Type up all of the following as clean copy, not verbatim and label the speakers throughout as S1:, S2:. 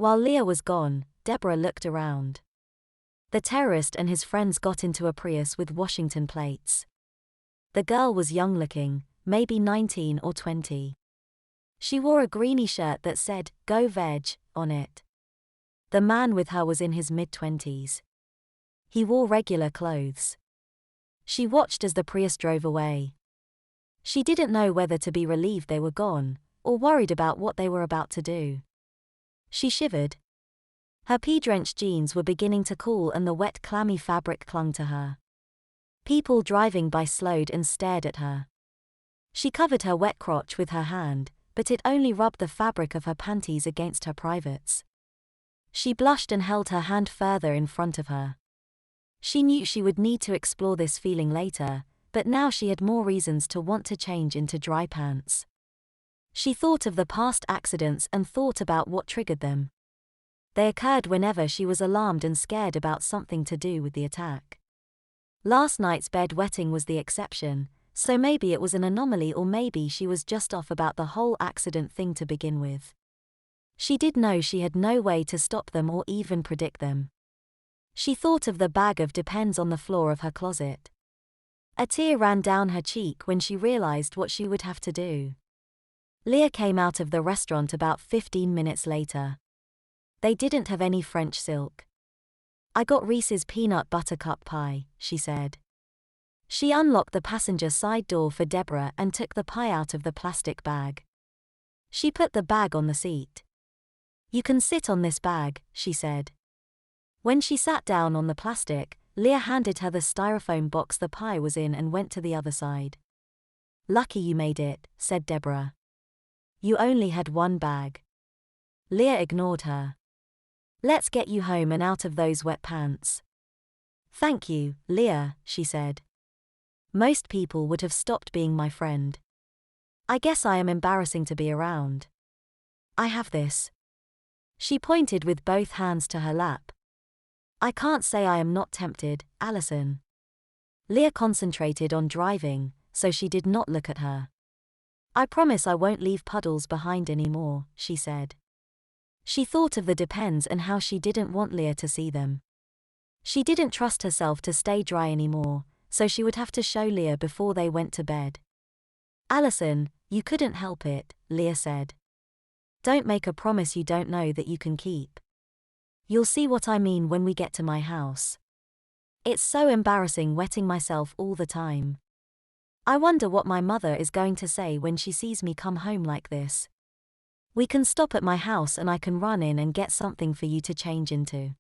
S1: While Leah was gone, Deborah looked around. The terrorist and his friends got into a Prius with Washington plates. The girl was young-looking, maybe 19 or 20. She wore a greeny shirt that said, "Go Veg," on it. The man with her was in his mid-20s. He wore regular clothes. She watched as the Prius drove away. She didn't know whether to be relieved they were gone, or worried about what they were about to do. She shivered. Her pee-drenched jeans were beginning to cool and the wet clammy fabric clung to her. People driving by slowed and stared at her. She covered her wet crotch with her hand, but it only rubbed the fabric of her panties against her privates. She blushed and held her hand further in front of her. She knew she would need to explore this feeling later, but now she had more reasons to want to change into dry pants. She thought of the past accidents and thought about what triggered them. They occurred whenever she was alarmed and scared about something to do with the attack. Last night's bedwetting was the exception, so maybe it was an anomaly or maybe she was just off about the whole accident thing to begin with. She did know she had no way to stop them or even predict them. She thought of the bag of Depends on the floor of her closet. A tear ran down her cheek when she realized what she would have to do. Leah came out of the restaurant about 15 minutes later. They didn't have any French silk. "I got Reese's peanut butter cup pie," she said. She unlocked the passenger side door for Deborah and took the pie out of the plastic bag. She put the bag on the seat. "You can sit on this bag," she said. When she sat down on the plastic, Leah handed her the styrofoam box the pie was in and went to the other side. "Lucky you made it," said Deborah. "You only had one bag." Leah ignored her. "Let's get you home and out of those wet pants." "Thank you, Leah," she said. "Most people would have stopped being my friend. I guess I am embarrassing to be around. I have this." She pointed with both hands to her lap. "I can't say I am not tempted, Allison." Leah concentrated on driving, so she did not look at her. "I promise I won't leave puddles behind anymore," she said. She thought of the Depends and how she didn't want Leah to see them. She didn't trust herself to stay dry anymore, so she would have to show Leah before they went to bed. "Allison, you couldn't help it," Leah said. "Don't make a promise you don't know that you can keep. You'll see what I mean when we get to my house. It's so embarrassing wetting myself all the time. I wonder what my mother is going to say when she sees me come home like this. We can stop at my house and I can run in and get something for you to change into.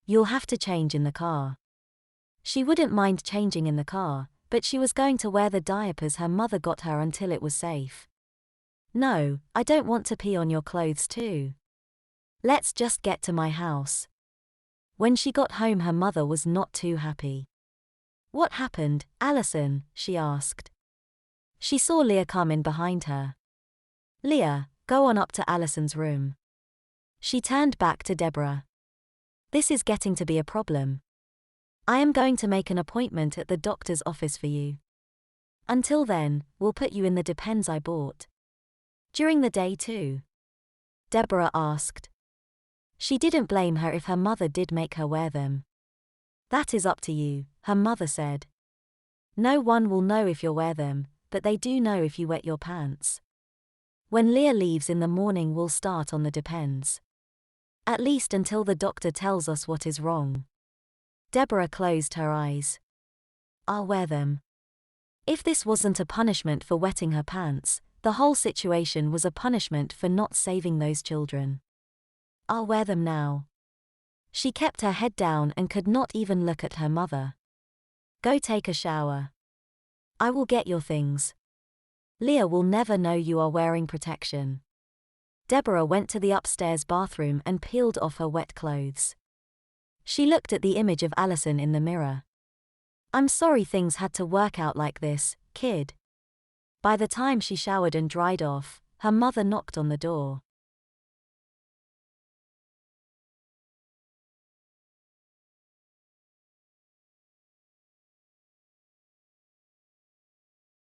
S1: You'll have to change in the car." She wouldn't mind changing in the car, but she was going to wear the diapers her mother got her until it was safe. "No, I don't want to pee on your clothes too. Let's just get to my house." When she got home her mother was not too happy. "What happened, Allison?" she asked. She saw Leah come in behind her. "Leah, go on up to Allison's room." She turned back to Deborah. "This is getting to be a problem. I am going to make an appointment at the doctor's office for you. Until then, we'll put you in the Depends I bought." "During the day too?" Deborah asked. She didn't blame her if her mother did make her wear them. "That is up to you," her mother said. "No one will know if you wear them, but they do know if you wet your pants. When Leah leaves in the morning we'll start on the Depends. At least until the doctor tells us what is wrong." Deborah closed her eyes. "I'll wear them." If this wasn't a punishment for wetting her pants, the whole situation was a punishment for not saving those children. "I'll wear them now." She kept her head down and could not even look at her mother. "Go take a shower. I will get your things. Leah will never know you are wearing protection." Deborah went to the upstairs bathroom and peeled off her wet clothes. She looked at the image of Allison in the mirror. "I'm sorry things had to work out like this, kid." By the time she showered and dried off, her mother knocked on the door.